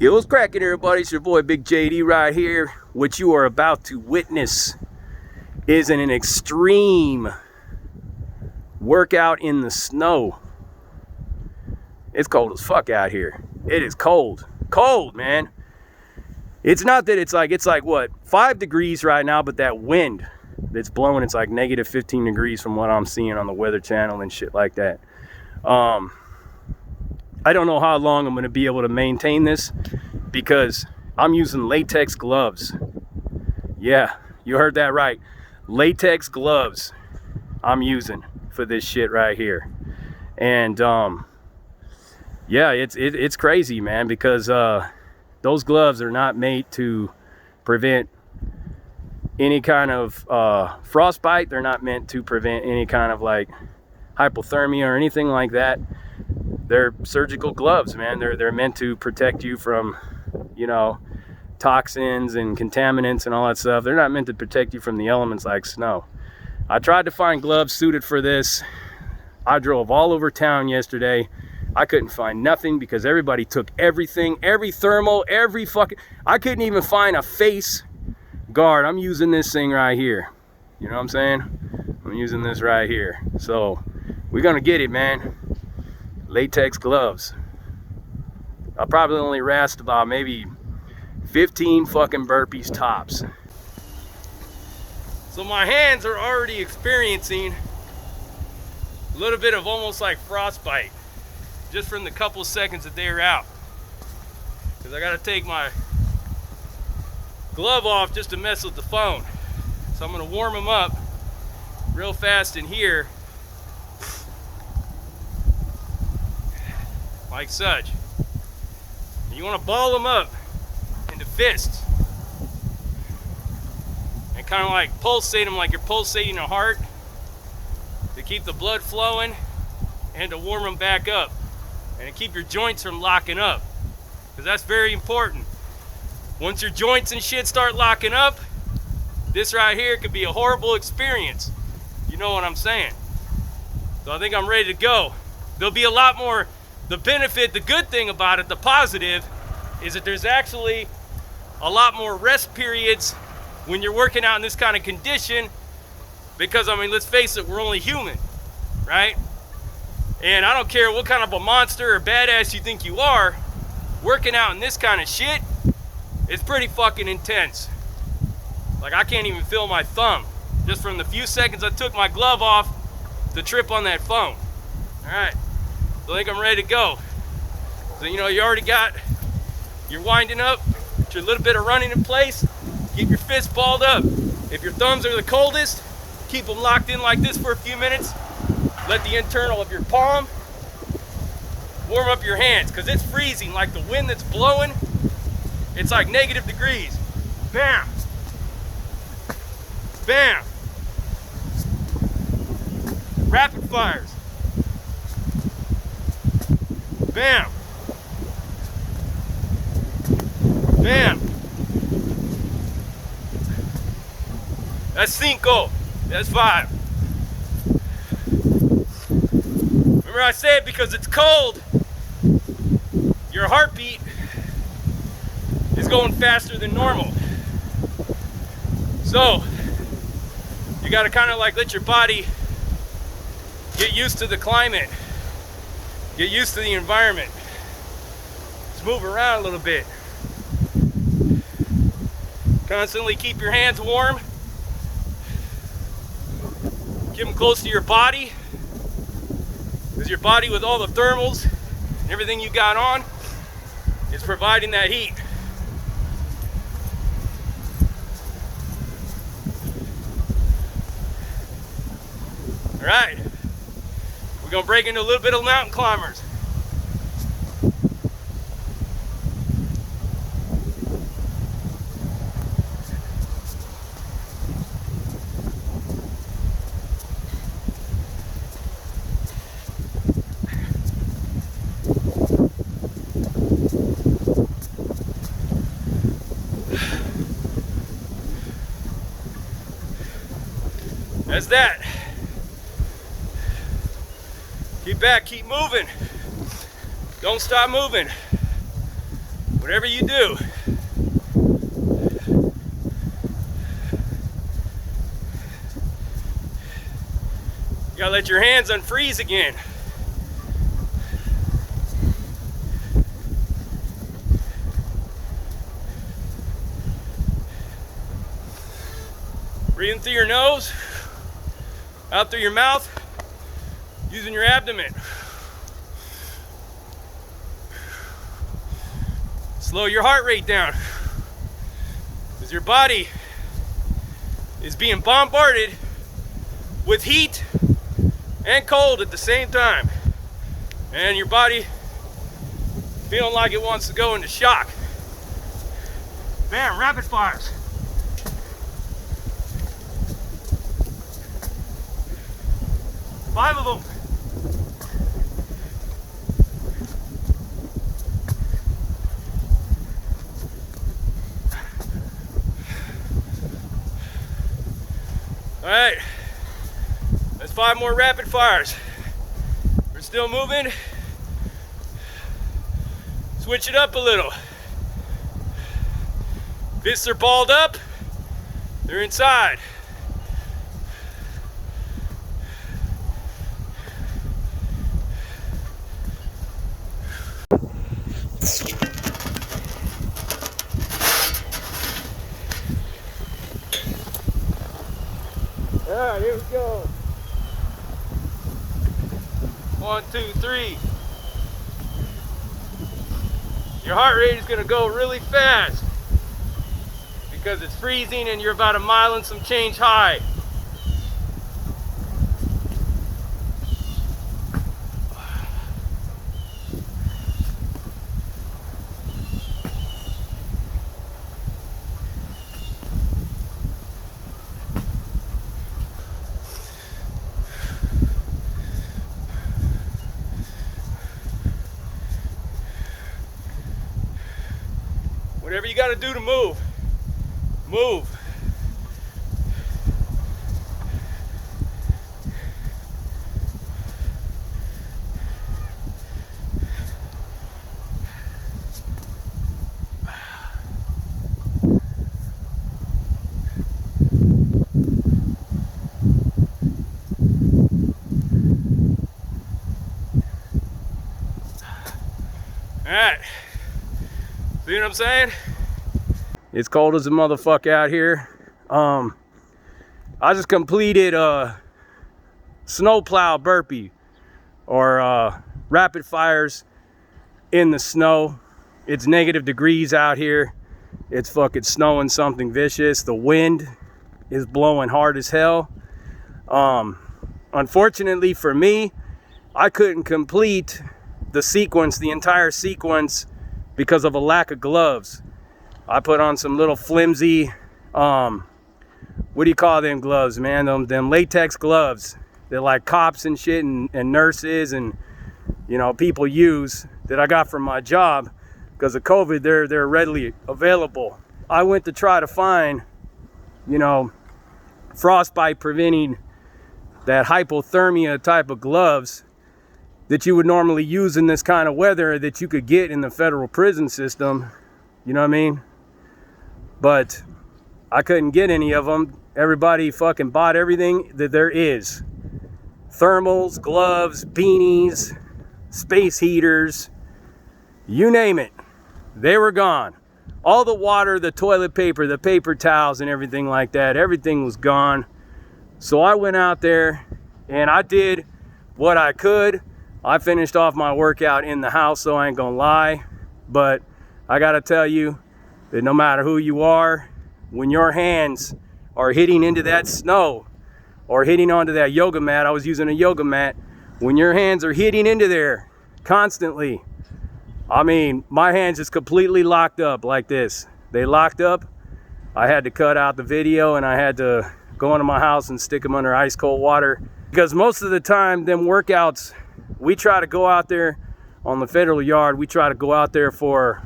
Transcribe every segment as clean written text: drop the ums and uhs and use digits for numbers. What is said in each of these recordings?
Yo, what's cracking, everybody? It's your boy Big JD right here. What you are about to witness is an extreme workout in the snow. It's cold as fuck out here. It is cold. Cold, man. It's not that it's like what, 5 degrees right now, but that wind that's blowing, it's like negative 15 degrees from what I'm seeing on the Weather Channel and shit like that. I don't know how long I'm going to be able to maintain this because I'm using latex gloves. Yeah, you heard that right. Latex gloves I'm using for this shit right here. And yeah, it's crazy, man, because those gloves are not made to prevent any kind of frostbite. They're not meant to prevent any kind of like hypothermia or anything like that. They're surgical gloves, man. They're meant to protect you from, you know, toxins and contaminants and all that stuff. They're not meant to protect you from the elements like snow. I tried to find gloves suited for this. I drove all over town yesterday. I couldn't find nothing because everybody took everything, every thermal, every fucking... I couldn't even find a face guard. I'm using this thing right here. You know what I'm saying? I'm using this right here. So we're gonna get it, man. Latex gloves. I'll probably only last about maybe 15 fucking burpees tops. So my hands are already experiencing a little bit of almost like frostbite just from the couple seconds that they're out, because I got to take my glove off just to mess with the phone. So I'm going to warm them up real fast in here like such. And you want to ball them up into fists and kind of like pulsate them like you're pulsating a heart to keep the blood flowing and to warm them back up and to keep your joints from locking up, because that's very important. Once your joints and shit start locking up, this right here could be a horrible experience. You know what I'm saying? So I think I'm ready to go. There'll be a lot more. The benefit, the good thing about it, the positive, is that there's actually a lot more rest periods when you're working out in this kind of condition, because, I mean, let's face it, we're only human, right? And I don't care what kind of a monster or badass you think you are, working out in this kind of shit, it's pretty fucking intense. Like, I can't even feel my thumb just from the few seconds I took my glove off to trip on that phone. All right. So I think I'm ready to go. So, you know, you already got, you're winding up, get your little bit of running in place, keep your fists balled up. If your thumbs are the coldest, keep them locked in like this for a few minutes. Let the internal of your palm warm up your hands, because it's freezing. Like the wind that's blowing, it's like negative degrees. Bam! Bam! Rapid fires. Bam! Bam! That's 5. That's 5. Remember, I said because it's cold, your heartbeat is going faster than normal. So you got to kind of like let your body get used to the climate. Get used to the environment. Just move around a little bit. Constantly keep your hands warm. Keep them close to your body, because your body, with all the thermals and everything you got on, is providing that heat. All right. We're gonna break into a little bit of mountain climbers. That's that. Keep back, keep moving. Don't stop moving. whatever you do, you gotta let your hands unfreeze again. Breathing through your nose, out through your mouth, using your abdomen. Slow your heart rate down, because your body is being bombarded with heat and cold at the same time. And your body feeling like it wants to go into shock. Bam, rapid fires. Five of them. All right, that's 5 more rapid fires. We're still moving. Switch it up a little. Fists are balled up, they're inside. All right, here we go. 1, 2, 3. Your heart rate is gonna go really fast because it's freezing and you're about a mile and some change high. Whatever you got to do to move, move. All right. See what I'm saying? It's cold as a motherfucker out here. I just completed a snowplow burpee, or rapid fires in the snow. It's negative degrees out here. It's fucking snowing something vicious. The wind is blowing hard as hell. Unfortunately for me, I couldn't complete the entire sequence, because of a lack of gloves. I put on some little flimsy, what do you call them gloves, man? Them latex gloves that like cops and shit and nurses and, you know, people use, that I got from my job. Because of COVID, they're readily available. I went to try to find, you know, frostbite preventing, that hypothermia type of gloves that you would normally use in this kind of weather, that you could get in the federal prison system. You know what I mean? But I couldn't get any of them. Everybody fucking bought everything that there is. Thermals, gloves, beanies, space heaters, you name it. They were gone. All the water, the toilet paper, the paper towels and everything like that, everything was gone. So I went out there and I did what I could. I finished off my workout in the house, so I ain't gonna lie. But I gotta tell you that no matter who you are, when your hands are hitting into that snow or hitting onto that yoga mat, I was using a yoga mat, when your hands are hitting into there constantly, I mean, my hands just completely locked up like this. They locked up. I had to cut out the video and I had to go into my house and stick them under ice cold water. Because most of the time, them workouts, we try to go out there on the federal yard, we try to go out there for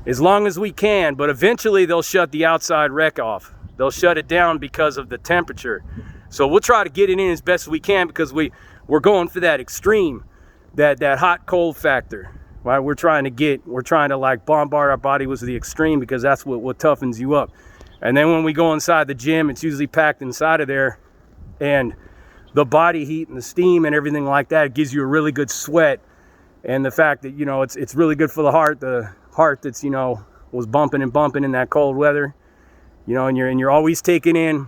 as long as we can, but eventually they'll shut the outside rec off. They'll shut it down because of the temperature. So we'll try to get it in as best we can, because we're going for that extreme, that hot cold factor. right? We're trying to like bombard our body with the extreme, because that's what toughens you up. And then when we go inside the gym, it's usually packed inside of there, and the body heat and the steam and everything like that gives you a really good sweat. And the fact that, you know, it's really good for the heart that's, you know, was bumping and bumping in that cold weather, you know, and you're always taking in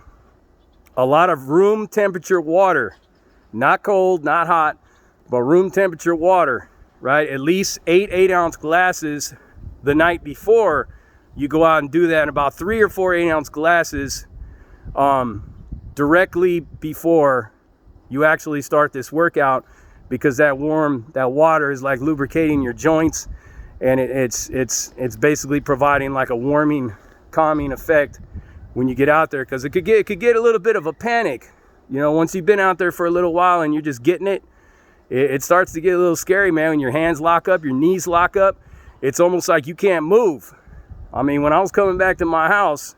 a lot of room temperature water, not cold, not hot, but room temperature water, right? At least 8-ounce glasses the night before you go out and do that, and about 3 or 4 8-ounce glasses directly before you actually start this workout, because that water is like lubricating your joints, and it's basically providing like a warming, calming effect when you get out there, because it could get a little bit of a panic, you know, once you've been out there for a little while and you're just getting it starts to get a little scary, man. When your hands lock up, your knees lock up, it's almost like you can't move. I mean, when I was coming back to my house,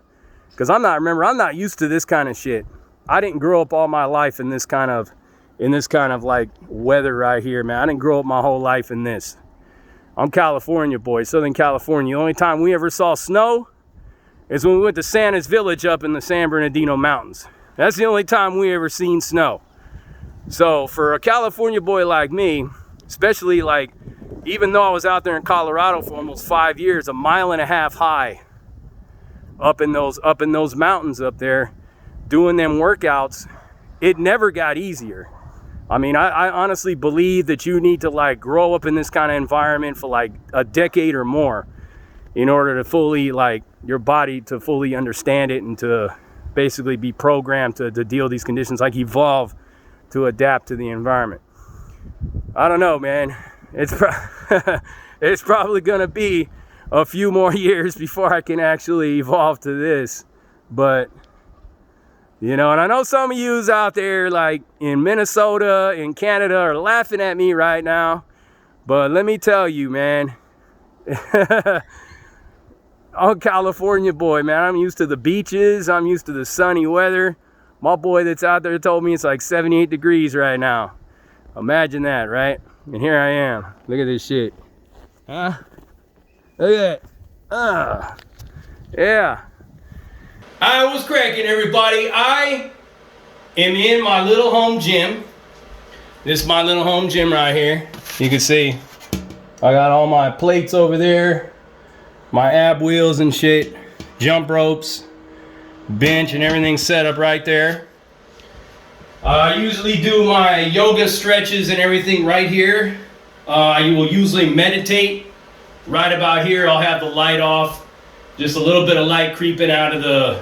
because I'm not used to this kind of shit. I didn't grow up all my life in this kind of like weather right here, man. I didn't grow up my whole life in this. I'm California boy, Southern California. The only time we ever saw snow is when we went to Santa's Village up in the San Bernardino Mountains. That's the only time we ever seen snow. So for a California boy like me, especially like, even though I was out there in Colorado for almost 5 years, 1.5 miles high up in those mountains up there, doing them workouts, it never got easier. I mean, I honestly believe that you need to like grow up in this kind of environment for like a decade or more in order to fully, like, your body to fully understand it and to basically be programmed to deal with these conditions, like evolve to adapt to the environment. I don't know, man. It's probably gonna be a few more years before I can actually evolve to this, but you know, and I know some of yous out there like in Minnesota, in Canada, are laughing at me right now, but let me tell you, man, I'm a California boy, man. I'm used to the beaches. I'm used to the sunny weather. My boy that's out there told me it's like 78 degrees right now. Imagine that, right? And here I am. Look at this shit. Huh? Look at that. Yeah. I was cracking, everybody. I am in my little home gym. This is my little home gym right here. You can see I got all my plates over there, my ab wheels and shit, jump ropes, bench and everything set up right there. I usually do my yoga stretches and everything right here. I will usually meditate right about here. I'll have the light off. Just a little bit of light creeping out of the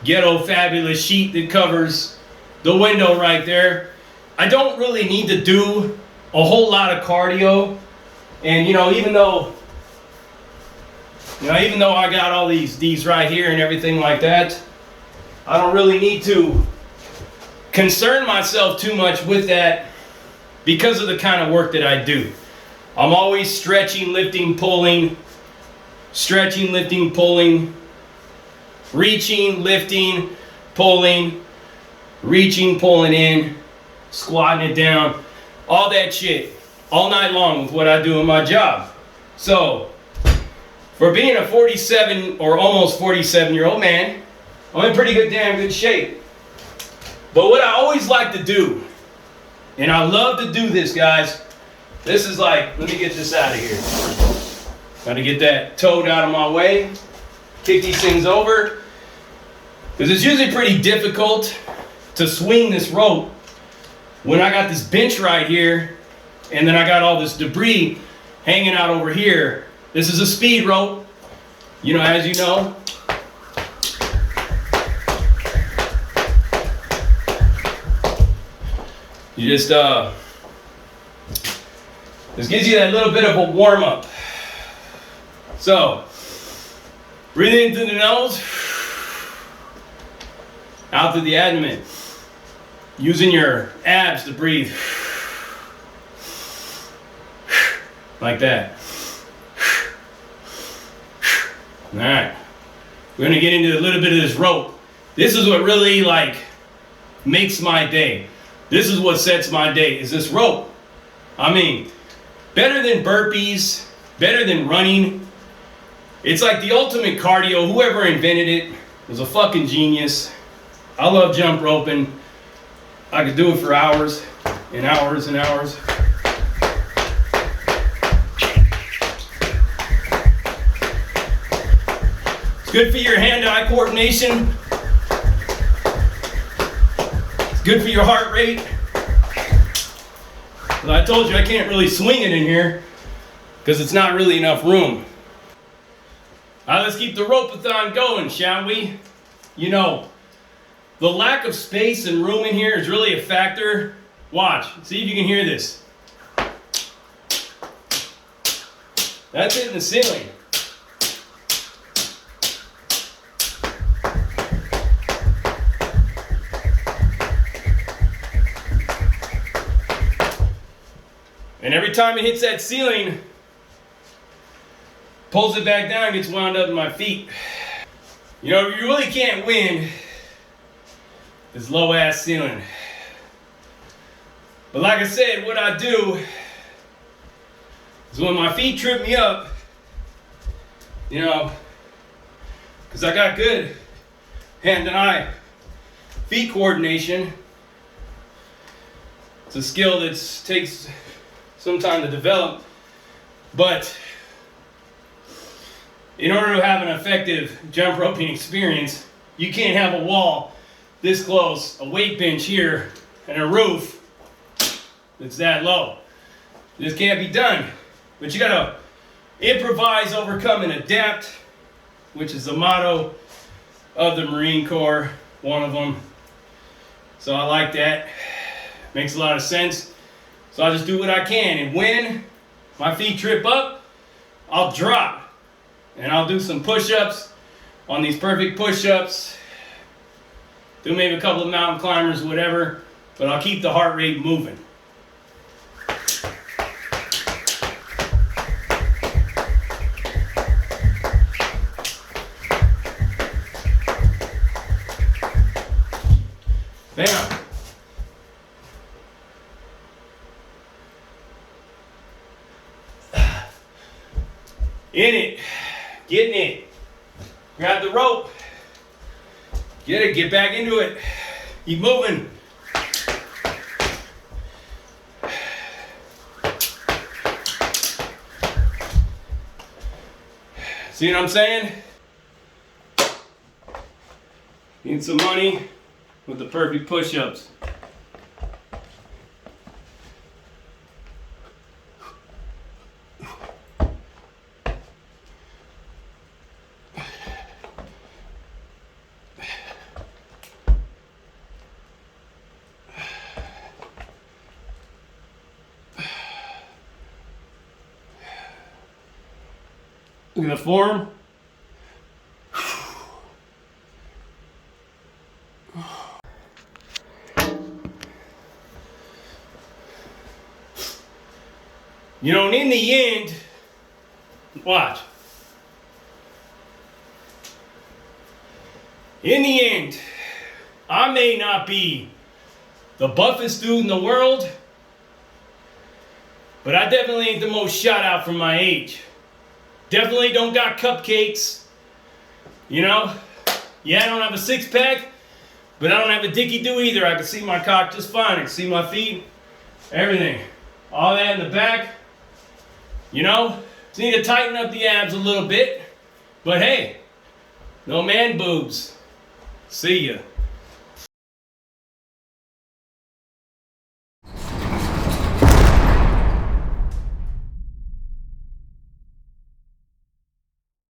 ghetto fabulous sheet that covers the window right there. I don't really need to do a whole lot of cardio. And you know, even though I got all these right here and everything like that, I don't really need to concern myself too much with that because of the kind of work that I do. I'm always stretching, lifting, pulling, stretching, lifting, pulling, reaching, lifting, pulling, reaching, pulling in, squatting it down, all that shit, all night long with what I do in my job. So, for being a 47 or almost 47-year-old man, I'm in pretty damn good shape. But what I always like to do, and I love to do this, guys, this is like, let me get this out of here. Gotta get that toad out of my way, kick these things over, because it's usually pretty difficult to swing this rope when I got this bench right here, and then I got all this debris hanging out over here. This is a speed rope, you know, as you know. You just, this gives you that little bit of a warm up. So, breathe in through the nose, out through the abdomen. Using your abs to breathe. Like that. All right. We're gonna get into a little bit of this rope. This is what really like makes my day. This is what sets my day, is this rope. I mean, Better than burpees, better than running. It's like the ultimate cardio. Whoever invented it was a fucking genius. I love jump roping. I could do it for hours and hours and hours. It's good for your hand-eye coordination. It's good for your heart rate. Well, I told you I can't really swing it in here because it's not really enough room. All right, let's keep the rope-a-thon going, shall we? You know, the lack of space and room in here is really a factor. Watch, see if you can hear this. That's hitting the ceiling. And every time it hits that ceiling, pulls it back down, gets wound up in my feet. You know, you really can't win this low ass ceiling. But like I said, what I do is when my feet trip me up, you know, because I got good hand and eye feet coordination. It's a skill that takes some time to develop, but in order to have an effective jump roping experience, you can't have a wall this close, a weight bench here, and a roof that's that low. This can't be done. But you gotta improvise, overcome, and adapt, which is the motto of the Marine Corps, one of them. So I like that. Makes a lot of sense. So I just do what I can, and when my feet trip up, I'll drop. And I'll do some push-ups on these perfect push-ups. Do maybe a couple of mountain climbers, whatever, but I'll keep the heart rate moving. Bam. In it, getting it. Grab the rope. Get it, get back into it. Keep moving. See what I'm saying? Need some money with the perfect push-ups. Look at the form. You know, and in the end, watch. In the end, I may not be the buffest dude in the world, but I definitely ain't the most shot out for my age. Definitely don't got cupcakes, you know? Yeah, I don't have a six-pack, but I don't have a dicky-do either. I can see my cock just fine. I can see my feet, everything. All that in the back, you know? Just need to tighten up the abs a little bit, but hey, no man boobs. See ya.